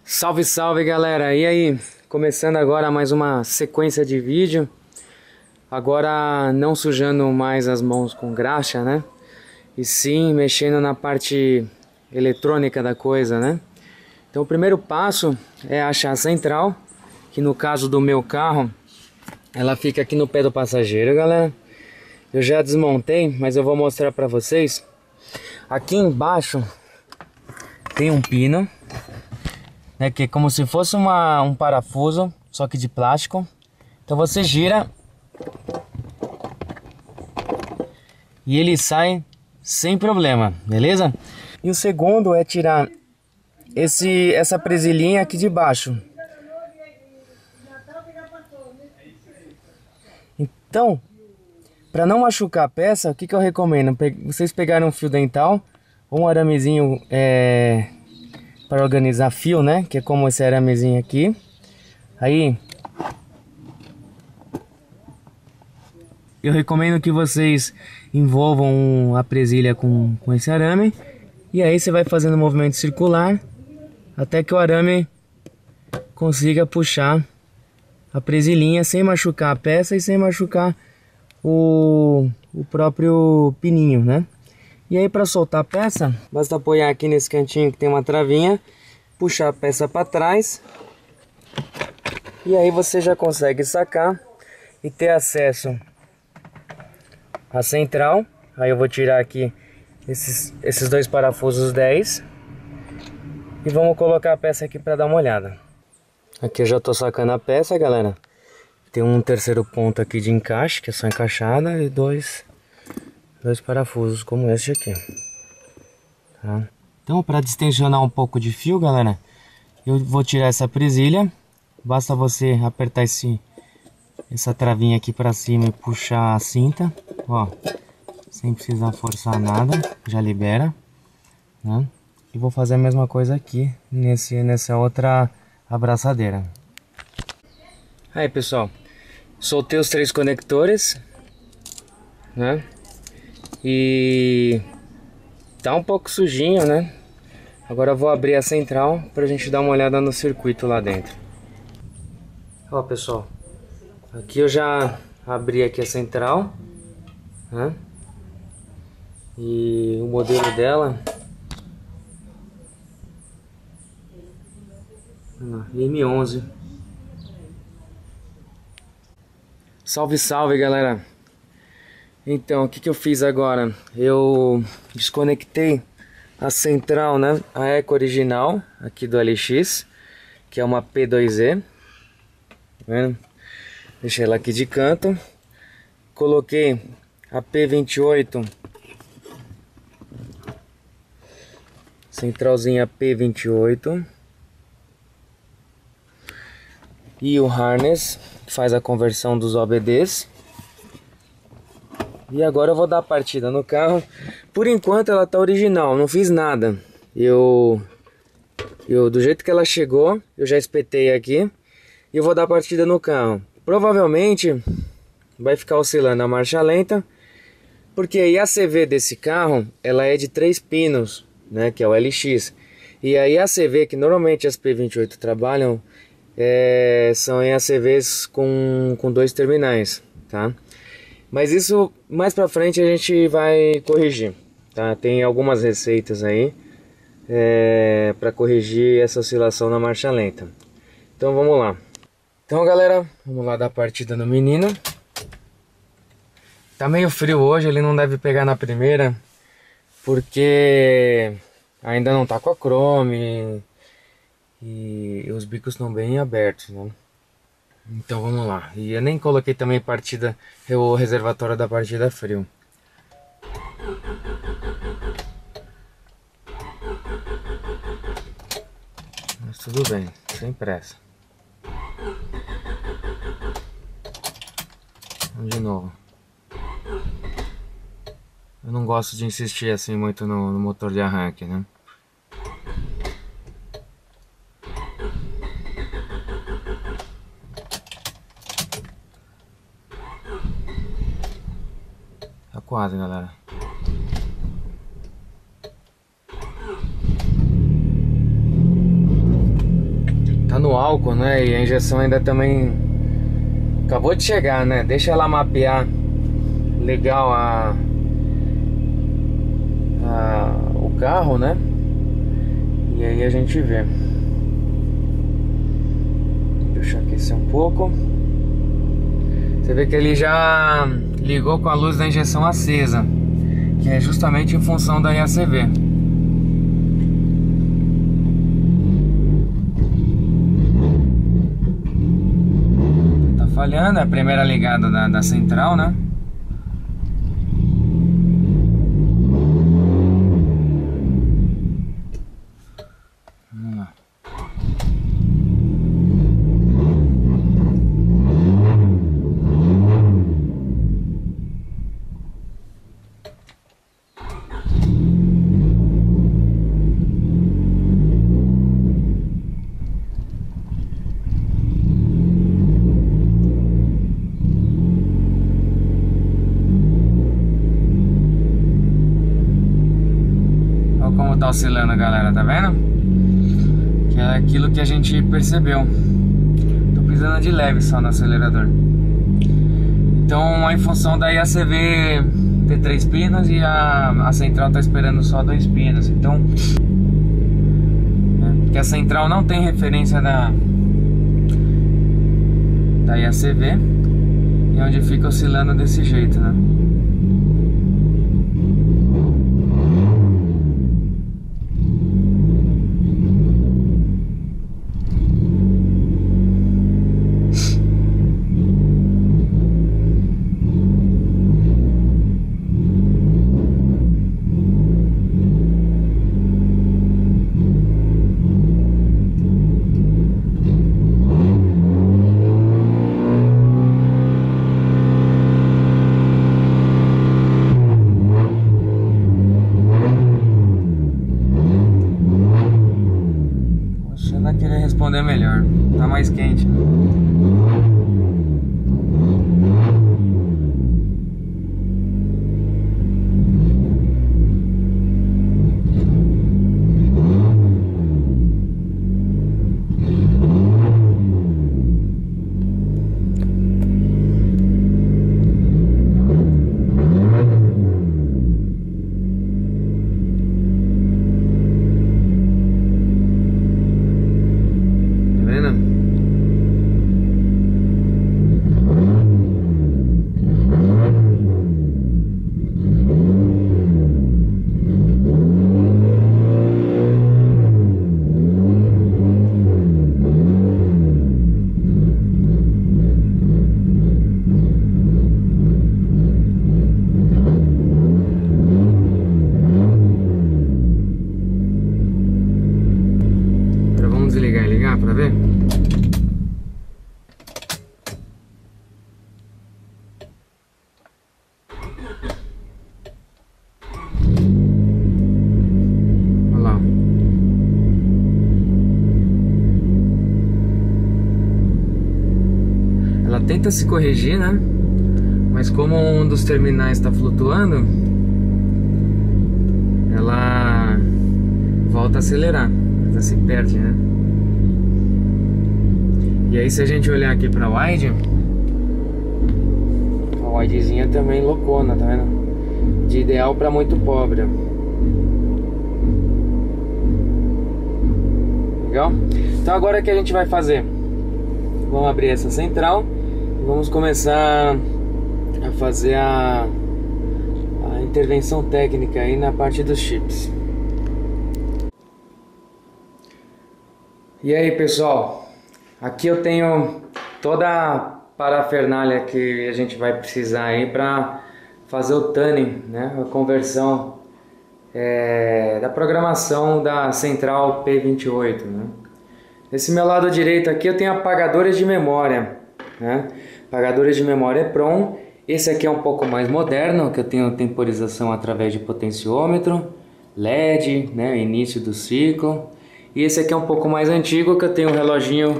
Salve, salve galera! E aí? Começando agora mais uma sequência de vídeo. Agora não sujando mais as mãos com graxa, né? E sim mexendo na parte eletrônica da coisa, né? Então o primeiro passo é achar a central, que no caso do meu carro, ela fica aqui no pé do passageiro, galera. Eu já desmontei, mas eu vou mostrar pra vocês. Aqui embaixo tem um pino, né, que é como se fosse um parafuso, só que de plástico. Então você gira e ele sem problema, beleza? E o segundo é tirar essa presilhinha aqui de baixo. Então, para não machucar a peça, o que eu recomendo? Vocês pegarem um fio dental ou um aramezinho para organizar fio, né? Que é como esse aramezinho aqui. Aí eu recomendo que vocês envolvam a presilha com esse arame. E aí você vai fazendo um movimento circular até que o arame consiga puxar a presilhinha sem machucar a peça e sem machucar o próprio pininho, né? E aí para soltar a peça, basta apoiar aqui nesse cantinho que tem uma travinha, puxar a peça para trás e aí você já consegue sacar e ter acesso à central. Aí eu vou tirar aqui esses dois parafusos 10 e vamos colocar a peça aqui para dar uma olhada. Aqui eu já tô sacando a peça, galera. Tem um terceiro ponto aqui de encaixe, que é só encaixada, e dois parafusos como esse aqui, tá? Então, para distensionar um pouco de fio, galera, eu vou tirar essa presilha. Basta você apertar essa travinha aqui para cima e puxar a cinta, ó, sem precisar forçar nada, já libera, né? E vou fazer a mesma coisa aqui nessa outra abraçadeira. Aí, pessoal, soltei os 3 conectores, né? E tá um pouco sujinho, né? Agora eu vou abrir a central pra gente dar uma olhada no circuito lá dentro. Ó, pessoal, aqui eu já abri aqui a central, né? E o modelo dela M11. Salve, salve, galera! Então, o que eu fiz agora? Eu desconectei a central, né? A Eco original aqui do LX, que é uma P2E, tá vendo? Deixei ela aqui de canto. Coloquei a P28, centralzinha P28, e o harness que faz a conversão dos OBDs. E agora eu vou dar a partida no carro. Por enquanto ela tá original, não fiz nada. Eu do jeito que ela chegou, eu já espetei aqui e eu vou dar a partida no carro. Provavelmente vai ficar oscilando a marcha lenta, porque aí a CV desse carro, ela é de 3 pinos, né, que é o LX. E aí a CV que normalmente as P28 trabalham são em ACVs com 2 terminais, tá? Mas isso mais pra frente a gente vai corrigir, tá? Tem algumas receitas aí para corrigir essa oscilação na marcha lenta. Então vamos lá. Então, galera, vamos lá dar a partida no menino. Tá meio frio hoje, ele não deve pegar na primeira, porque ainda não tá com a chrome e os bicos estão bem abertos, né? Então vamos lá. E eu nem coloquei também o reservatório da partida frio. Mas tudo bem, sem pressa. Vamos de novo. Eu não gosto de insistir assim muito no motor de arranque, né? Tá quase, galera. faltando álcool, né? E a injeção ainda também acabou de chegar, né? Deixa ela mapear legal o carro, né? E aí a gente vê. Deixa eu aquecer um pouco. Você vê que ele já ligou com a luz da injeção acesa, que é justamente em função da IACV. Tá falhando, é a primeira ligada da central, né? Vamos lá. Olha como tá oscilando, galera, tá vendo? Que é aquilo que a gente percebeu. Tô pisando de leve só no acelerador. Então, em função da IACV ter 3 pinos e a central tá esperando só 2 pinos. Então, porque a central não tem referência da IACV, e onde fica oscilando desse jeito, né? Querer responder melhor, tá mais quente, né? Desligar e ligar pra ver? Olha lá. Ela tenta se corrigir, né? Mas como um dos terminais está flutuando, ela volta a acelerar, ela se perde, né? E aí, se a gente olhar aqui pra wide, a widezinha também loucona, tá vendo? De ideal pra muito pobre. Legal? Então agora o que a gente vai fazer? Vamos abrir essa central e vamos começar a fazer a intervenção técnica aí na parte dos chips. E aí, pessoal? Aqui eu tenho toda a parafernália que a gente vai precisar aí para fazer o tuning, né? A conversão da programação da central P28, né? Desse meu lado direito aqui eu tenho apagadores de memória, né? Apagadores de memória EPROM. Esse aqui é um pouco mais moderno, que eu tenho temporização através de potenciômetro, LED, né? Início do ciclo. E esse aqui é um pouco mais antigo, que eu tenho um reloginho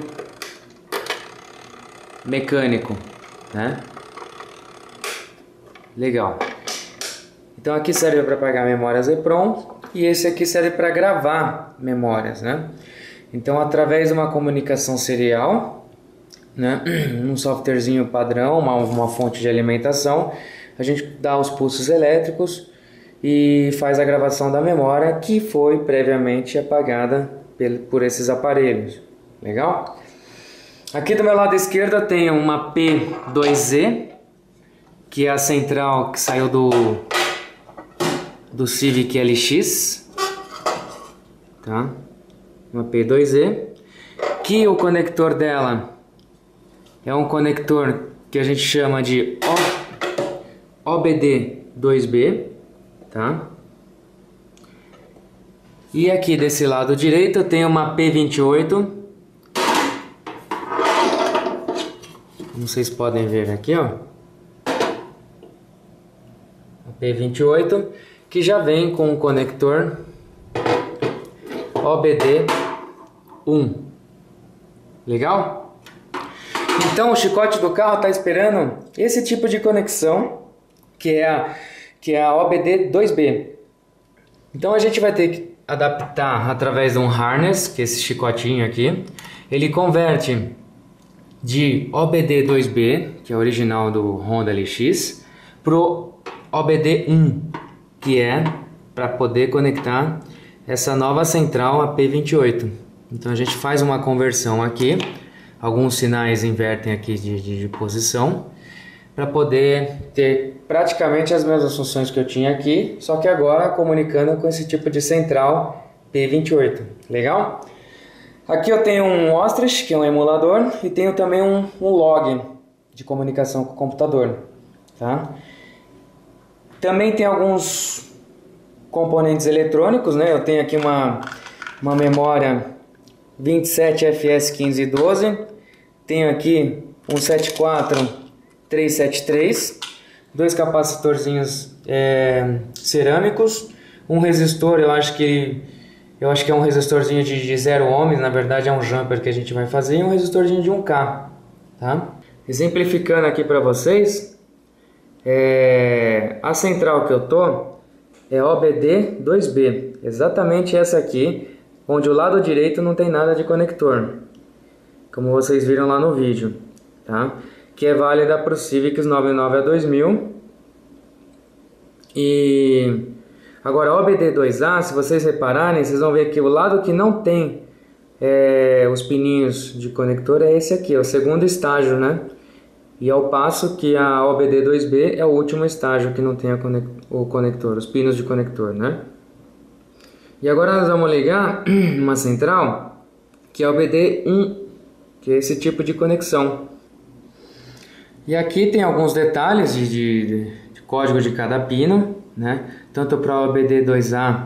mecânico, né? Legal. Então aqui serve para apagar memórias EPROM e esse aqui serve para gravar memórias, né? Então, através de uma comunicação serial, né, um softwarezinho padrão, uma fonte de alimentação, a gente dá os pulsos elétricos e faz a gravação da memória que foi previamente apagada por esses aparelhos. Legal? Aqui do meu lado esquerdo eu tenho uma P2Z, que é a central que saiu do Civic LX, tá? Uma P2Z, que o conector dela é um conector que a gente chama de OBD2B, tá? E aqui desse lado direito eu tenho uma P28, como vocês podem ver aqui, ó, a P28, que já vem com o conector OBD1. Legal? Então o chicote do carro está esperando esse tipo de conexão, que é a OBD2B. Então a gente vai ter que adaptar através de um harness, que é esse chicotinho aqui. Ele converte de OBD2B, que é o original do Honda LX, pro OBD1, que é para poder conectar essa nova central a P28. Então a gente faz uma conversão aqui, alguns sinais invertem aqui de posição, para poder ter praticamente as mesmas funções que eu tinha aqui, só que agora comunicando com esse tipo de central P28. Legal? Aqui eu tenho um Ostrich, que é um emulador, e tenho também um log de comunicação com o computador. Tá? Também tem alguns componentes eletrônicos, né? Eu tenho aqui uma memória 27FS1512, tenho aqui um 74373, dois capacitorzinhos cerâmicos, um resistor, eu acho que é um resistorzinho de 0 ohms, na verdade é um jumper que a gente vai fazer, e um resistorzinho de 1K, tá? Exemplificando aqui para vocês, a central que eu tô é OBD2B, exatamente essa aqui, onde o lado direito não tem nada de conector, como vocês viram lá no vídeo, tá? Que é válida para o Civic 99 a 2000. E agora OBD2A, se vocês repararem, vocês vão ver que o lado que não tem os pininhos de conector é esse aqui, é o segundo estágio, né? E ao passo que a OBD2B é o último estágio que não tem o conector, os pinos de conector, né? E agora nós vamos ligar uma central que é a OBD1, que é esse tipo de conexão. E aqui tem alguns detalhes de código de cada pino, né? Tanto para a OBD2A,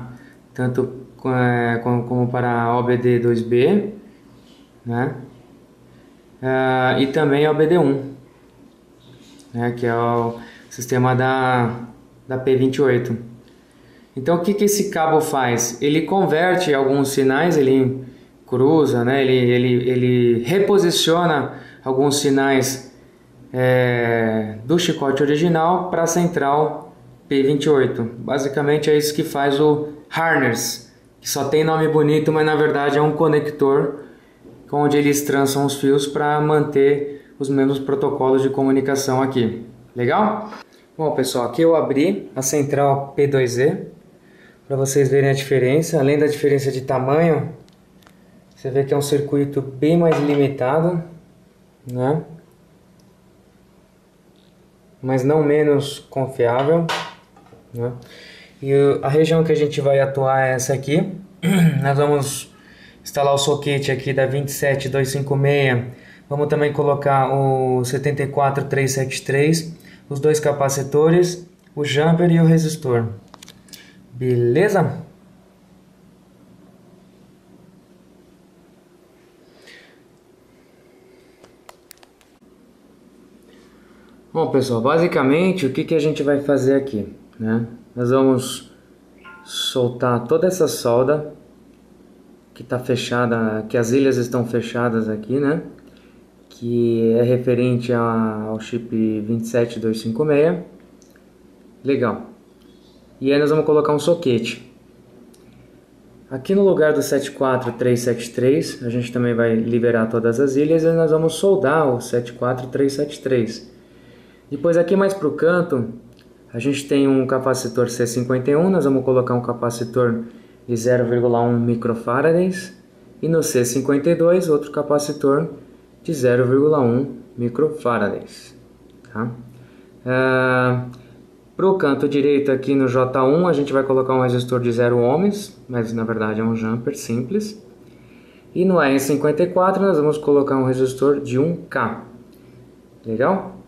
tanto como para a OBD2B, né? E também a OBD1, né? Que é o sistema da P28. Então o que esse cabo faz? Ele converte alguns sinais, ele cruza, né? Ele reposiciona alguns sinais do chicote original para a central P28. Basicamente é isso que faz o harness, que só tem nome bonito, mas na verdade é um conector onde eles trançam os fios para manter os mesmos protocolos de comunicação aqui. Legal? Bom pessoal, aqui eu abri a central P2Z para vocês verem a diferença. Além da diferença de tamanho, você vê que é um circuito bem mais limitado, né? Mas não menos confiável, né? E a região que a gente vai atuar é essa aqui. Nós vamos instalar o soquete aqui da 27256. Vamos também colocar o 74373, os dois capacitores, o jumper e o resistor. Beleza? Bom pessoal, basicamente o que a gente vai fazer aqui, né? Nós vamos soltar toda essa solda que está fechada, que as ilhas estão fechadas aqui, né? Que é referente ao chip 27256. Legal. E aí nós vamos colocar um soquete. Aqui no lugar do 74373, a gente também vai liberar todas as ilhas e nós vamos soldar o 74373. Depois aqui mais para o canto, a gente tem um capacitor C51, nós vamos colocar um capacitor de 0,1 microfarads. E no C52, outro capacitor de 0,1 microfarads. Tá? Para o canto direito aqui no J1 a gente vai colocar um resistor de 0 ohms, mas na verdade é um jumper simples. E no R54 nós vamos colocar um resistor de 1K. Legal?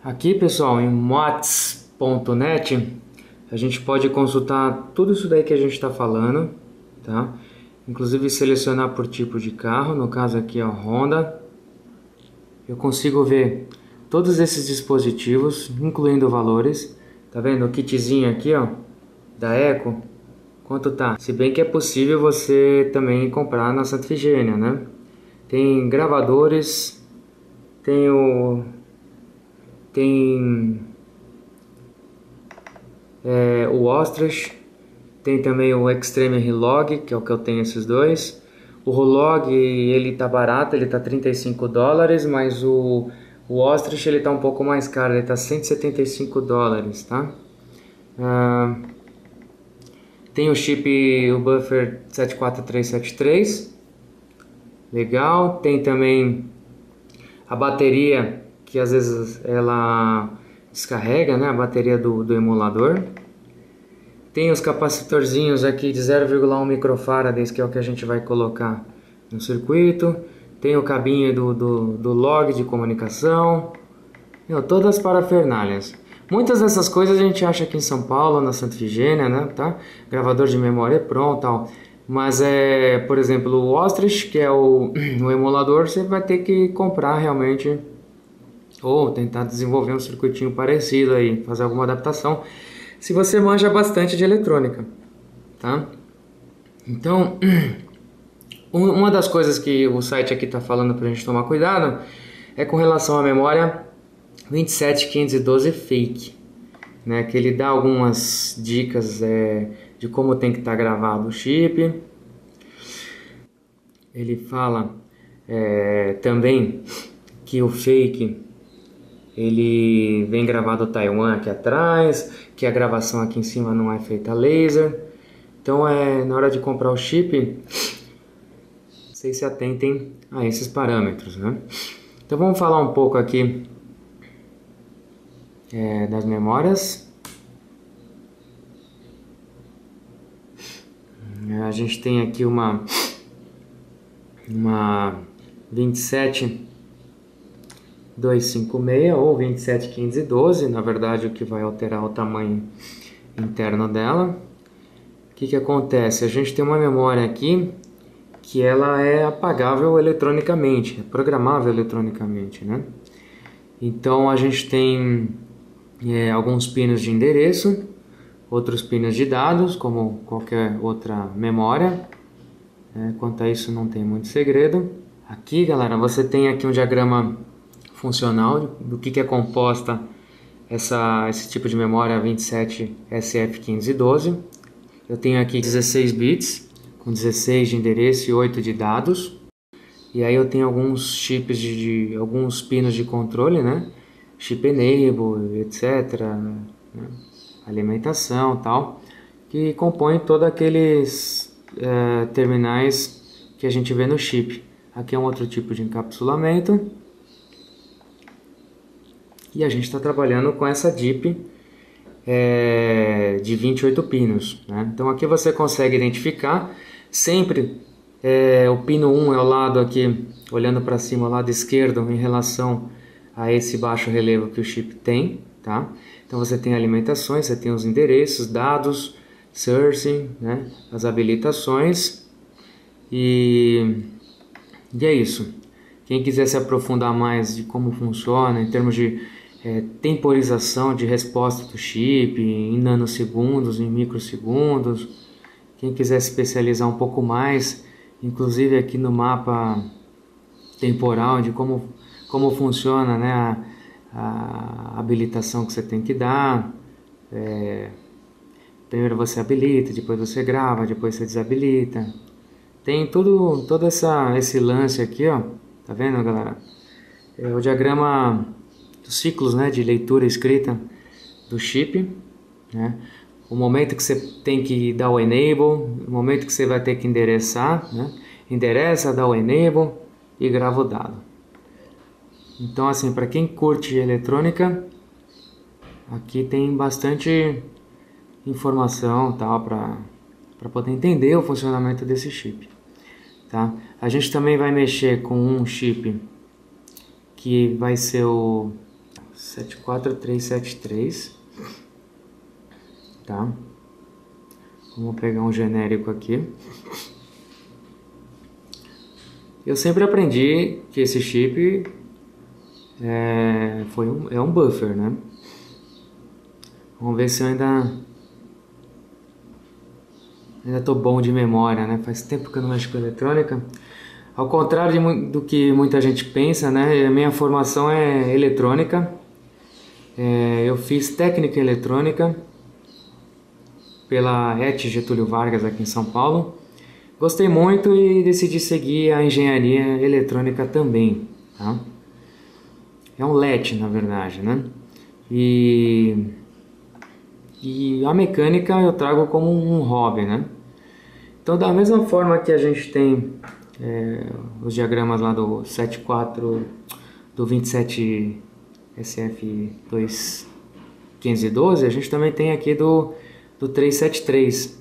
Aqui pessoal, em watts.net a gente pode consultar tudo isso daí que a gente está falando, tá? Inclusive selecionar por tipo de carro, no caso aqui é o Honda. Eu consigo ver todos esses dispositivos, incluindo valores. Tá vendo o kitzinho aqui, ó, da Eco? Quanto tá? Se bem que é possível você também comprar na Santa Efigênia, né? Tem gravadores, tem o Ostrich, tem também o Extreme Relog, que é o que eu tenho esses dois. O Rolog, ele tá barato, ele tá $35, mas o Ostrich ele tá um pouco mais caro, ele tá $175, tá? Tem o chip, o buffer 74373, legal. Tem também a bateria, que às vezes ela descarrega, né, a bateria do emulador. Tem os capacitorzinhos aqui de 0,1 microfarads, que é o que a gente vai colocar no circuito. Tem o cabinho do log de comunicação. Todas as parafernálias. Muitas dessas coisas a gente acha aqui em São Paulo, na Santa Efigênia, né, tá? Gravador de memória pronto, tal. Mas por exemplo, o Ostrich, que é o emulador, você vai ter que comprar realmente ou tentar desenvolver um circuitinho parecido aí, fazer alguma adaptação, se você manja bastante de eletrônica, tá? Então, uma das coisas que o site aqui está falando para a gente tomar cuidado é com relação à memória 27, 15 e 12 fake, né? Que ele dá algumas dicas de como tem que estar gravado o chip. Ele fala também que o fake ele vem gravado Taiwan aqui atrás, que a gravação aqui em cima não é feita a laser. Então na hora de comprar o chip, vocês se atentem a esses parâmetros, né? Então vamos falar um pouco aqui das memórias. A gente tem aqui uma 27256 ou 27, 15 e 12, na verdade o que vai alterar o tamanho interno dela. O que acontece? A gente tem uma memória aqui que ela é apagável eletronicamente, é programável eletronicamente, né? Então a gente tem alguns pinos de endereço, outros pinos de dados, como qualquer outra memória. Quanto a isso não tem muito segredo. Aqui, galera, você tem aqui um diagrama funcional do que é composta esse tipo de memória 27 SF1512. Eu tenho aqui 16 bits, com 16 de endereço e 8 de dados. E aí eu tenho alguns chips alguns pinos de controle, né? Chip enable, etc. Né? Alimentação, tal, que compõem todos aqueles terminais que a gente vê no chip. Aqui é um outro tipo de encapsulamento. E a gente está trabalhando com essa DIP de 28 pinos, né? Então aqui você consegue identificar sempre o pino 1 é o lado aqui, olhando para cima, o lado esquerdo em relação a esse baixo relevo que o chip tem, tá? Então você tem alimentações, você tem os endereços, dados, sourcing, né? As habilitações e é isso. Quem quiser se aprofundar mais de como funciona em termos de temporização de resposta do chip em nanosegundos, em microsegundos, quem quiser se especializar um pouco mais, inclusive aqui no mapa temporal de como funciona, né, a habilitação que você tem que dar, Primeiro você habilita, depois você grava, depois você desabilita. Tem todo esse lance aqui, ó. Tá vendo, galera? É o diagrama dos ciclos, né, de leitura e escrita do chip, né? O momento que você tem que dar o enable, o momento que você vai ter que endereçar, né? Endereça, dá o enable e grava o dado. Então, assim, para quem curte eletrônica, aqui tem bastante informação, tal, para poder entender o funcionamento desse chip, tá? A gente também vai mexer com um chip que vai ser o 74373, tá? Vamos pegar um genérico aqui. Eu sempre aprendi que esse chip é um buffer, né? Vamos ver se eu ainda tô bom de memória, né? Faz tempo que eu não mexo com eletrônica. Ao contrário do que muita gente pensa, né? A minha formação é eletrônica. Eu fiz técnica em eletrônica pela ET Getúlio Vargas aqui em São Paulo. Gostei muito e decidi seguir a engenharia eletrônica também, tá? É um LET, na verdade, né? E a mecânica eu trago como um hobby, né? Então, da mesma forma que a gente tem os diagramas lá do 74, do 27 SF21512, a gente também tem aqui do 373,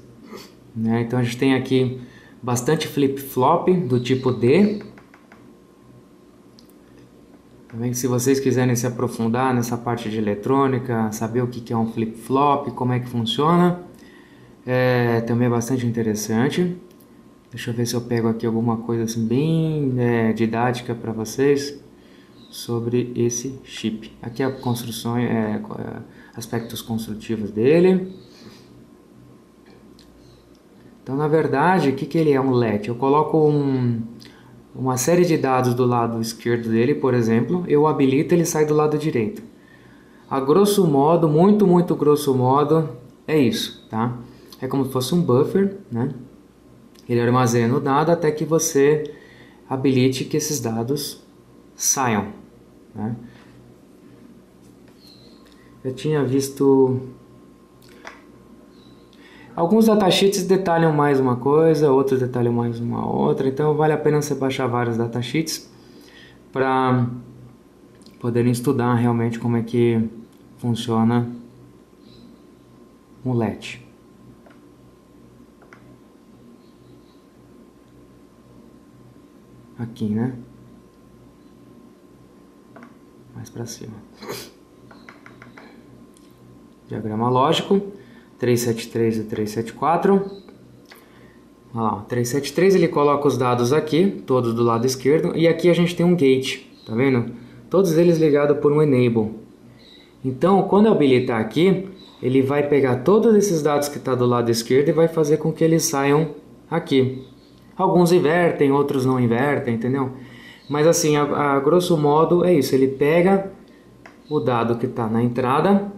né? Então a gente tem aqui bastante flip-flop do tipo D. Também, se vocês quiserem se aprofundar nessa parte de eletrônica, saber o que é um flip-flop, como é que funciona, também é bastante interessante. Deixa eu ver se eu pego aqui alguma coisa assim bem didática para vocês sobre esse chip. Aqui a construção, aspectos construtivos dele. Então, na verdade, o que ele é um LET? Eu coloco uma série de dados do lado esquerdo dele, por exemplo, eu habilito, ele sai do lado direito. A grosso modo, muito grosso modo, é isso, tá? É como se fosse um buffer, né? Ele armazena o dado até que você habilite que esses dados saiam, né? Eu tinha visto... Alguns datasheets detalham mais uma coisa, outros detalham mais uma outra, então vale a pena você baixar vários datasheets para poderem estudar realmente como é que funciona um LET. Aqui, né? Mais para cima. Diagrama lógico. 373 e 374. Olha lá, o 373 ele coloca os dados aqui, todos do lado esquerdo, e aqui a gente tem um gate, tá vendo? Todos eles ligados por um enable. Então, quando eu habilitar aqui, ele vai pegar todos esses dados que está do lado esquerdo e vai fazer com que eles saiam aqui. Alguns invertem, outros não invertem, entendeu? Mas assim, a grosso modo é isso, ele pega o dado que está na entrada.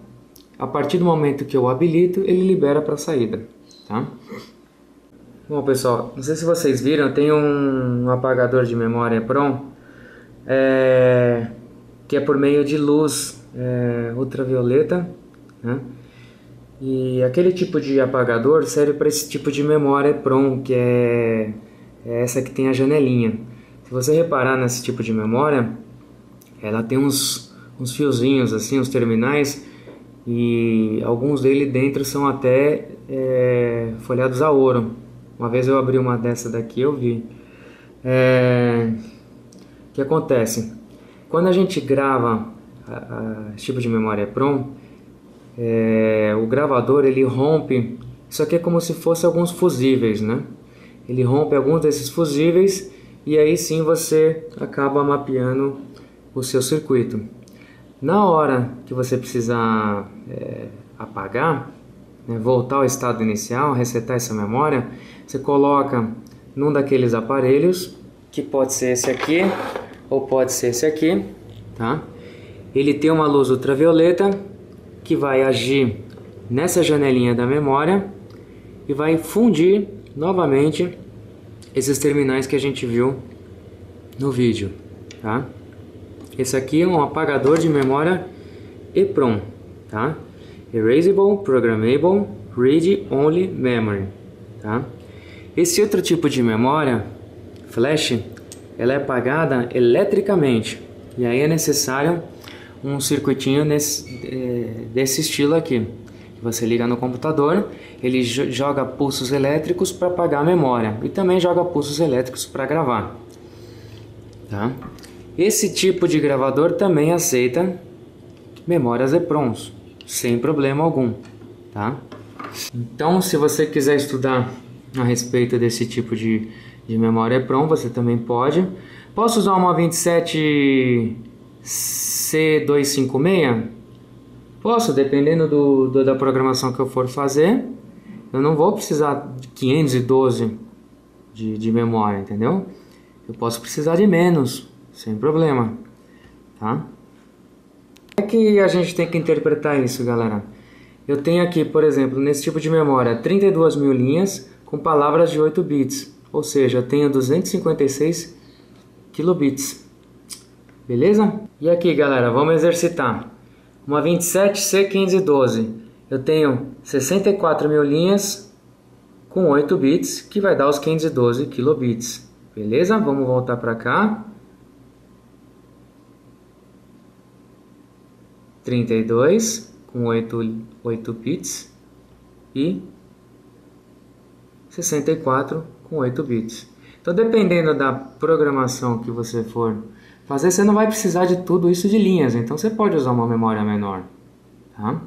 A partir do momento que eu habilito, ele libera para a saída, tá? Bom, pessoal, não sei se vocês viram, tem um apagador de memória EPROM que é por meio de luz ultravioleta, né? E aquele tipo de apagador serve para esse tipo de memória EPROM, que é essa que tem a janelinha. Se você reparar nesse tipo de memória, ela tem uns fiozinhos assim, uns terminais, e alguns deles dentro são até folhados a ouro. Uma vez eu abri uma dessa daqui, eu vi. O que acontece? Quando a gente grava esse tipo de memória EPROM, o gravador ele rompe. Isso aqui é como se fosse alguns fusíveis, né? Ele rompe alguns desses fusíveis e aí sim você acaba mapeando o seu circuito. Na hora que você precisar apagar, né, voltar ao estado inicial, resetar essa memória, você coloca num daqueles aparelhos, que pode ser esse aqui ou pode ser esse aqui, tá? Ele tem uma luz ultravioleta que vai agir nessa janelinha da memória e vai fundir novamente esses terminais que a gente viu no vídeo, tá? Esse aqui é um apagador de memória EEPROM, tá? Erasable, Programmable, Read Only Memory, tá? Esse outro tipo de memória, flash, ela é apagada eletricamente, e aí é necessário um circuitinho desse estilo aqui. Você liga no computador, ele joga pulsos elétricos para apagar a memória e também joga pulsos elétricos para gravar, tá? Esse tipo de gravador também aceita memórias EEPROMs, sem problema algum, tá? Então, se você quiser estudar a respeito desse tipo de memória EEPROM, você também pode. Posso usar uma 27C256? Posso, dependendo da programação que eu for fazer. Eu não vou precisar de 512 de memória, entendeu? Eu posso precisar de menos, sem problema, tá? Como é que a gente tem que interpretar isso, galera? Eu tenho aqui, por exemplo, nesse tipo de memória, 32.000 linhas com palavras de 8 bits. Ou seja, eu tenho 256 kilobits. Beleza? E aqui, galera, vamos exercitar. Uma 27C512. Eu tenho 64.000 linhas com 8 bits, que vai dar os 512 kilobits. Beleza? Vamos voltar para cá. 32 com 8 bits e 64 com 8 bits. Então, dependendo da programação que você for fazer, você não vai precisar de tudo isso de linhas. Então, você pode usar uma memória menor, tá?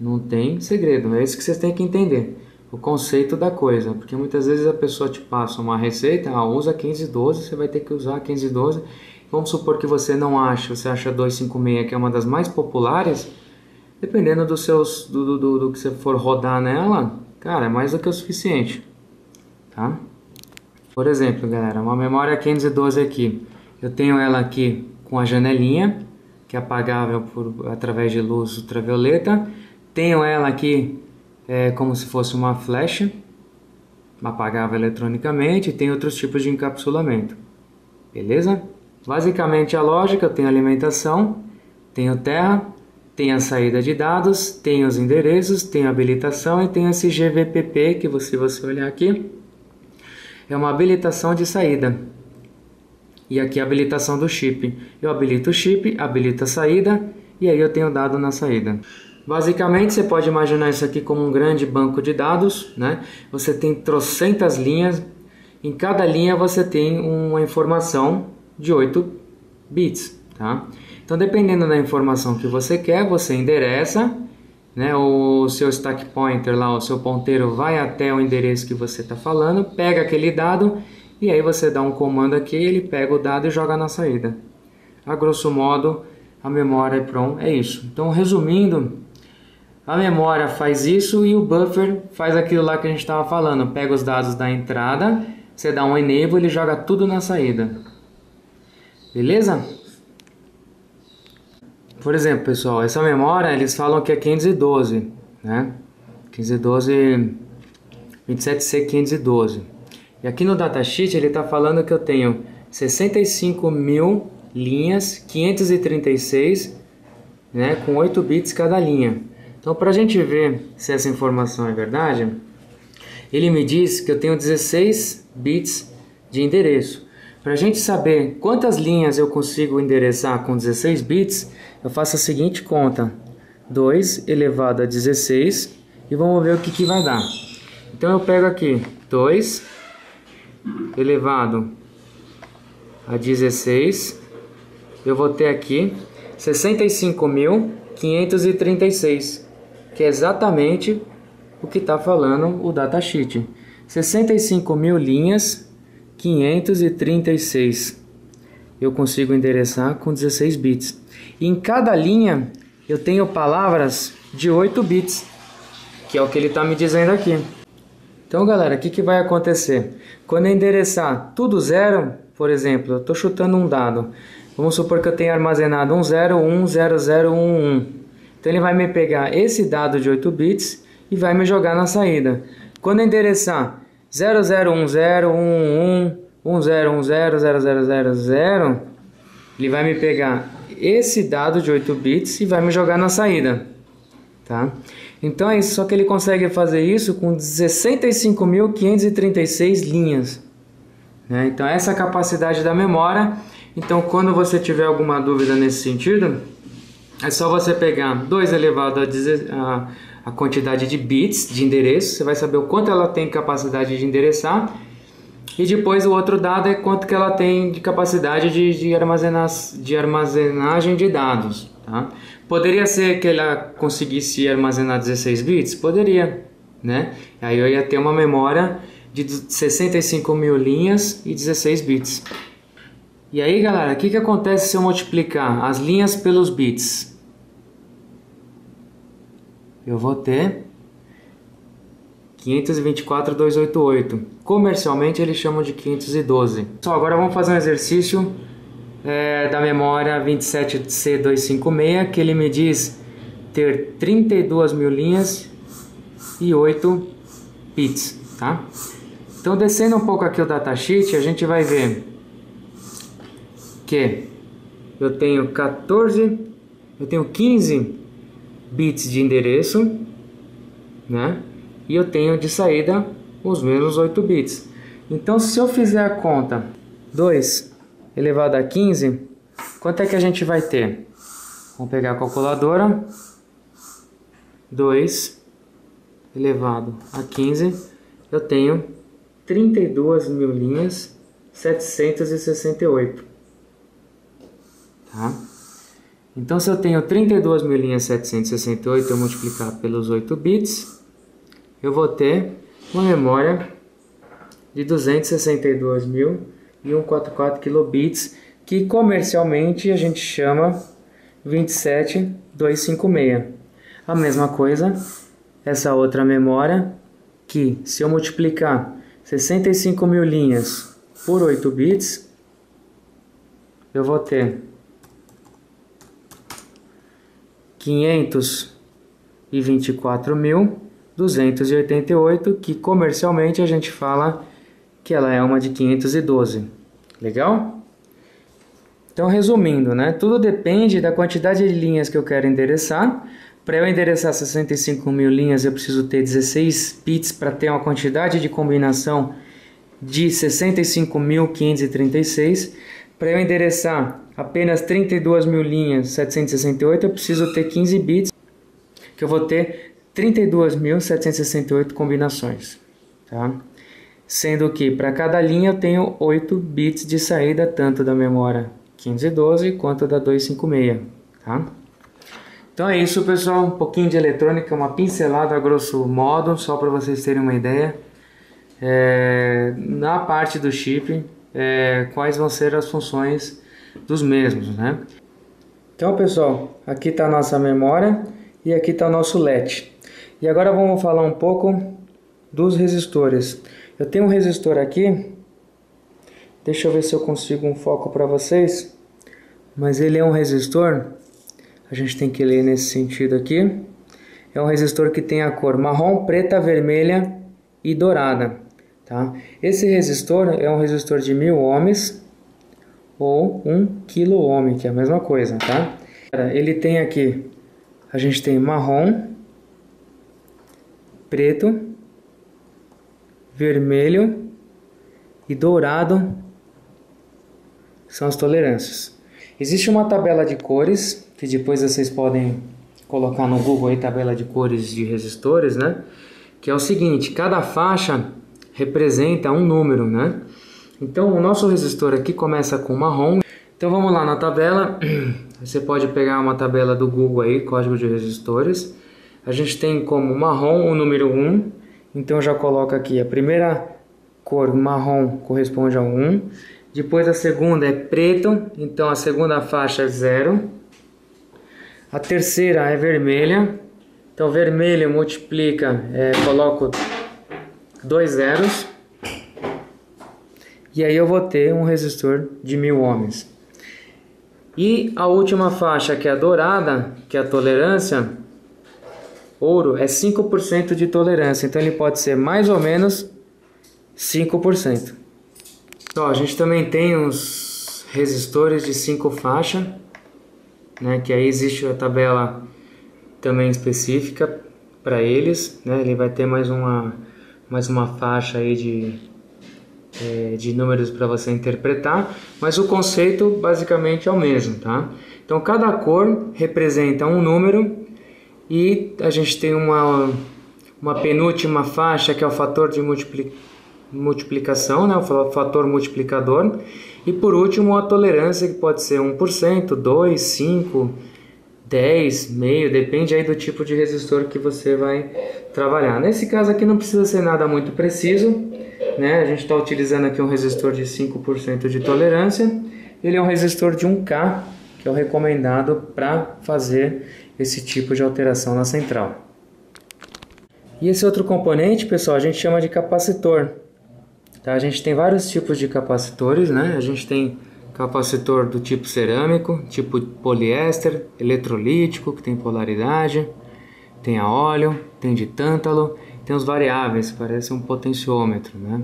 Não tem segredo, é isso que vocês têm que entender. O conceito da coisa, porque muitas vezes a pessoa te passa uma receita, usa 512, você vai ter que usar 512. Vamos supor que você não acha, você acha 256, que é uma das mais populares, dependendo do que você for rodar nela, cara, é mais do que o suficiente, tá? Por exemplo, galera, uma memória 512 aqui, eu tenho ela aqui com a janelinha, que é apagável através de luz ultravioleta, tenho ela aqui como se fosse uma flash, apagável eletronicamente, e tem outros tipos de encapsulamento, beleza? Basicamente a lógica, eu tenho alimentação, tenho terra, tenho a saída de dados, tenho os endereços, tenho a habilitação e tenho esse GVPP, que se você olhar aqui, é uma habilitação de saída. E aqui a habilitação do chip. Eu habilito o chip, habilito a saída e aí eu tenho dado na saída. Basicamente você pode imaginar isso aqui como um grande banco de dados, né? Você tem trocentas linhas, em cada linha você tem uma informação de 8 bits, tá? Então, dependendo da informação que você quer, você endereça, né? O seu stack pointer lá, o seu ponteiro vai até o endereço que você está falando, pega aquele dado e aí você dá um comando aqui, ele pega o dado e joga na saída. A grosso modo, a memória EEPROM é isso. Então, resumindo, a memória faz isso e o buffer faz aquilo lá que a gente estava falando, pega os dados da entrada, você dá um enable e joga tudo na saída. Beleza? Por exemplo, pessoal, essa memória eles falam que é 512, né? 512, 27C512. E aqui no datasheet ele está falando que eu tenho 65.000 linhas, 536, né, com 8 bits cada linha. Então, para a gente ver se essa informação é verdade, ele me diz que eu tenho 16 bits de endereço. Para a gente saber quantas linhas eu consigo endereçar com 16 bits, eu faço a seguinte conta: 2 elevado a 16 e vamos ver o que vai dar. Então eu pego aqui 2 elevado a 16, eu vou ter aqui 65.536, que é exatamente o que está falando o datasheet. 65.000 linhas, 536 eu consigo endereçar com 16 bits. E em cada linha eu tenho palavras de 8 bits, que é o que ele está me dizendo aqui. Então, galera, o que vai acontecer? Quando eu endereçar tudo zero, por exemplo, eu estou chutando um dado. Vamos supor que eu tenha armazenado 10100111. Então ele vai me pegar esse dado de 8 bits e vai me jogar na saída. Quando eu endereçar 00101110100000, ele vai me pegar esse dado de 8 bits e vai me jogar na saída, tá? Então é isso, só que ele consegue fazer isso com 65.536 linhas, né? Então essa é a capacidade da memória. Então quando você tiver alguma dúvida nesse sentido, é só você pegar 2 elevado a quantidade de bits de endereço, você vai saber o quanto ela tem capacidade de endereçar, e depois o outro dado é quanto que ela tem de capacidade de armazenagem de dados, tá? Poderia ser que ela conseguisse armazenar 16 bits? Poderia, né? Aí eu ia ter uma memória de 65.000 linhas e 16 bits. E aí, galera, o que acontece se eu multiplicar as linhas pelos bits? Eu vou ter 524.288. Comercialmente eles chamam de 512. Só agora vamos fazer um exercício da memória 27C256, que ele me diz ter 32.000 linhas e 8 bits, tá? Então, descendo um pouco aqui o datasheet, a gente vai ver que eu tenho 15 bits de endereço, né? E eu tenho de saída os mesmos 8 bits. Então, se eu fizer a conta 2 elevado a 15, quanto é que a gente vai ter? Vamos pegar a calculadora. 2 elevado a 15, eu tenho 32.000 linhas 768. Tá? Então, se eu tenho 32.000 linhas 768, eu multiplicar pelos 8 bits, eu vou ter uma memória de 262.144 kilobits, que comercialmente a gente chama 27256. A mesma coisa, essa outra memória, que se eu multiplicar 65.000 linhas por 8 bits, eu vou ter 524.288, que comercialmente a gente fala que ela é uma de 512. Legal? Então, resumindo, né? Tudo depende da quantidade de linhas que eu quero endereçar. Para eu endereçar 65.000 linhas, eu preciso ter 16 bits para ter uma quantidade de combinação de 65.536. Para eu endereçar apenas 32.000 linhas 768, eu preciso ter 15 bits, que eu vou ter 32.768 combinações, tá? Sendo que para cada linha eu tenho 8 bits de saída, tanto da memória 512 quanto da 256, tá? Então é isso, pessoal, um pouquinho de eletrônica, uma pincelada a grosso modo, só para vocês terem uma ideia. Na parte do chip, quais vão ser as funções dos mesmos, né? Então, pessoal, aqui está a nossa memória e aqui está o nosso LED. E agora vamos falar um pouco dos resistores. Eu tenho um resistor aqui, deixa eu ver se eu consigo um foco para vocês, mas ele é um resistor, a gente tem que ler nesse sentido aqui, é um resistor que tem a cor marrom, preta, vermelha e dourada, tá? Esse resistor é um resistor de 1000 ohms ou 1 kΩ, que é a mesma coisa, tá? Ele tem aqui, a gente tem marrom, preto, vermelho e dourado, são as tolerâncias. Existe uma tabela de cores, que depois vocês podem colocar no Google aí, tabela de cores de resistores, né? Que é o seguinte, cada faixa representa um número, né? Então o nosso resistor aqui começa com marrom. Então vamos lá na tabela, você pode pegar uma tabela do Google aí, código de resistores. A gente tem como marrom o número 1, então eu já coloco aqui a primeira cor marrom corresponde ao 1. Depois a segunda é preto, então a segunda faixa é 0. A terceira é vermelha, então vermelho multiplica, coloco 2 zeros. E aí eu vou ter um resistor de 1000 ohms. E a última faixa, que é a dourada, que é a tolerância, ouro, é 5% de tolerância. Então ele pode ser mais ou menos 5%. Então, a gente também tem os resistores de 5 faixas, né, que aí existe a tabela também específica para eles, né? Ele vai ter mais uma faixa aí de números para você interpretar, mas o conceito basicamente é o mesmo, tá? Então cada cor representa um número e a gente tem uma penúltima faixa que é o fator de multiplicação, né? O fator multiplicador, e por último a tolerância, que pode ser 1%, 2, 5, 10, meio, depende aí do tipo de resistor que você vai trabalhar. Nesse caso aqui não precisa ser nada muito preciso, né? A gente está utilizando aqui um resistor de 5% de tolerância. Ele é um resistor de 1K, que é o recomendado para fazer esse tipo de alteração na central. E esse outro componente, pessoal, a gente chama de capacitor. Tá? A gente tem vários tipos de capacitores, né? A gente tem capacitor do tipo cerâmico, tipo poliéster, eletrolítico, que tem polaridade, tem a óleo, tem de tântalo, tem os variáveis, parece um potenciômetro, né?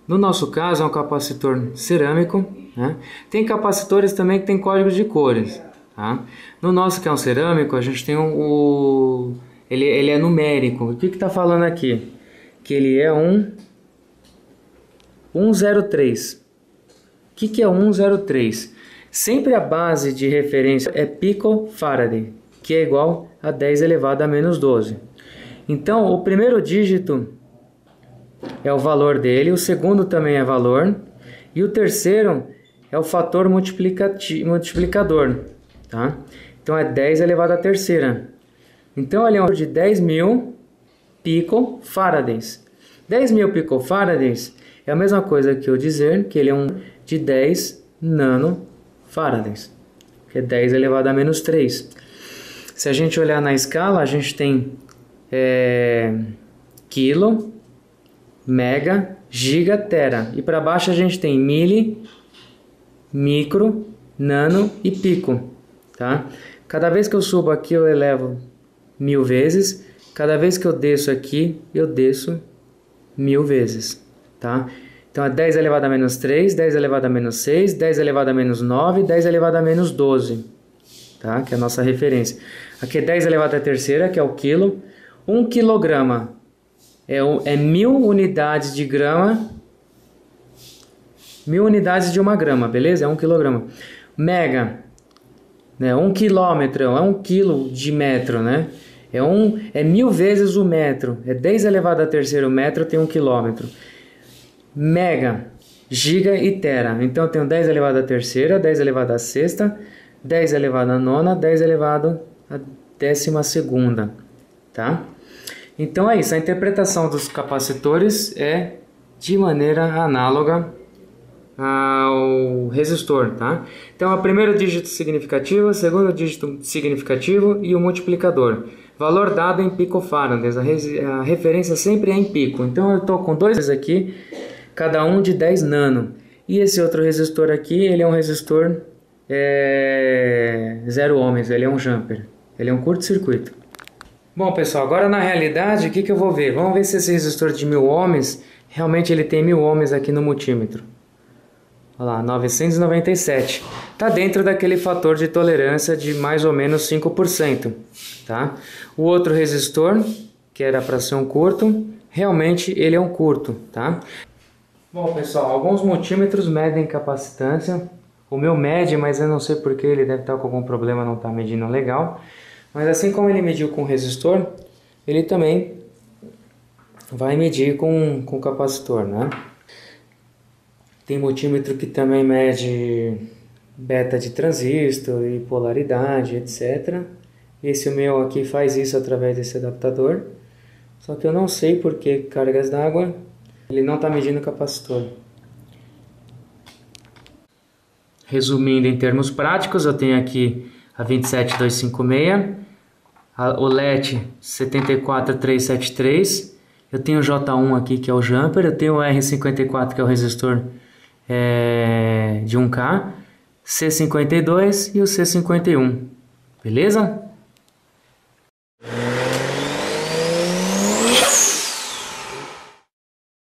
No nosso caso é um capacitor cerâmico, né? Tem capacitores também que tem códigos de cores, tá? No nosso, que é um cerâmico, a gente tem ele é numérico. O que está falando aqui? Que ele é 103. O que é 103? Sempre a base de referência é picofarad, que é igual a 10 elevado a menos 12. Então, o primeiro dígito é o valor dele, o segundo também é valor, e o terceiro é o fator multiplicador, tá? Então, é 10 elevado à terceira. Então, ele é um de 10.000 picofarads. 10.000 picofarads é a mesma coisa que eu dizer que ele é um de 10 nanofarads, que é 10 elevado a menos 3. Se a gente olhar na escala, a gente tem quilo, mega, giga, tera. E para baixo a gente tem mili, micro, nano e pico. Tá? Cada vez que eu subo aqui eu elevo 1000 vezes. Cada vez que eu desço aqui, eu desço 1000 vezes. Tá? Então é 10 elevado a menos 3, 10 elevado a menos 6, 10 elevado a menos 9, 10 elevado a menos 12. Tá? Que é a nossa referência. Aqui é 10 elevado à terceira, que é o quilo. 1 quilograma é 1000 unidades de grama. 1000 unidades de 1 grama, beleza? É 1 quilograma. Mega, né? 1 quilômetro é 1 quilo de metro, né? É 1000 vezes o metro. É 10 elevado à terceira o metro, tem 1 quilômetro. Mega, giga e tera. Então eu tenho 10 elevado à terceira, 10 elevado à sexta, 10 elevado à nona, 10 elevado à 12ª, tá? Então é isso, a interpretação dos capacitores é de maneira análoga ao resistor, tá? Então, o primeiro dígito significativo, o segundo dígito significativo e o multiplicador. Valor dado em picofarads, a referência sempre é em pico. Então, eu estou com dois aqui, cada um de 10 nano. E esse outro resistor aqui, ele é um resistor 0 ohms, ele é um jumper, ele é um curto-circuito. Bom, pessoal, agora na realidade, o que eu vou ver? Vamos ver se esse resistor de 1000 ohms, realmente ele tem 1000 ohms aqui no multímetro. Olha lá, 997. Está dentro daquele fator de tolerância de mais ou menos 5%. Tá? O outro resistor, que era para ser um curto, realmente ele é um curto. Tá? Bom, pessoal, alguns multímetros medem capacitância. O meu mede, mas eu não sei porque ele deve estar com algum problema, não está medindo legal. Mas assim como ele mediu com o resistor, ele também vai medir com o capacitor, né? Tem multímetro que também mede beta de transistor e polaridade, etc. Esse meu aqui faz isso através desse adaptador. Só que eu não sei por que cargas d'água ele não está medindo o capacitor. Resumindo em termos práticos, eu tenho aqui a 27256, o LED 74373, eu tenho o J1 aqui que é o jumper, eu tenho o R54 que é o resistor de 1K, C52 e o C51. Beleza?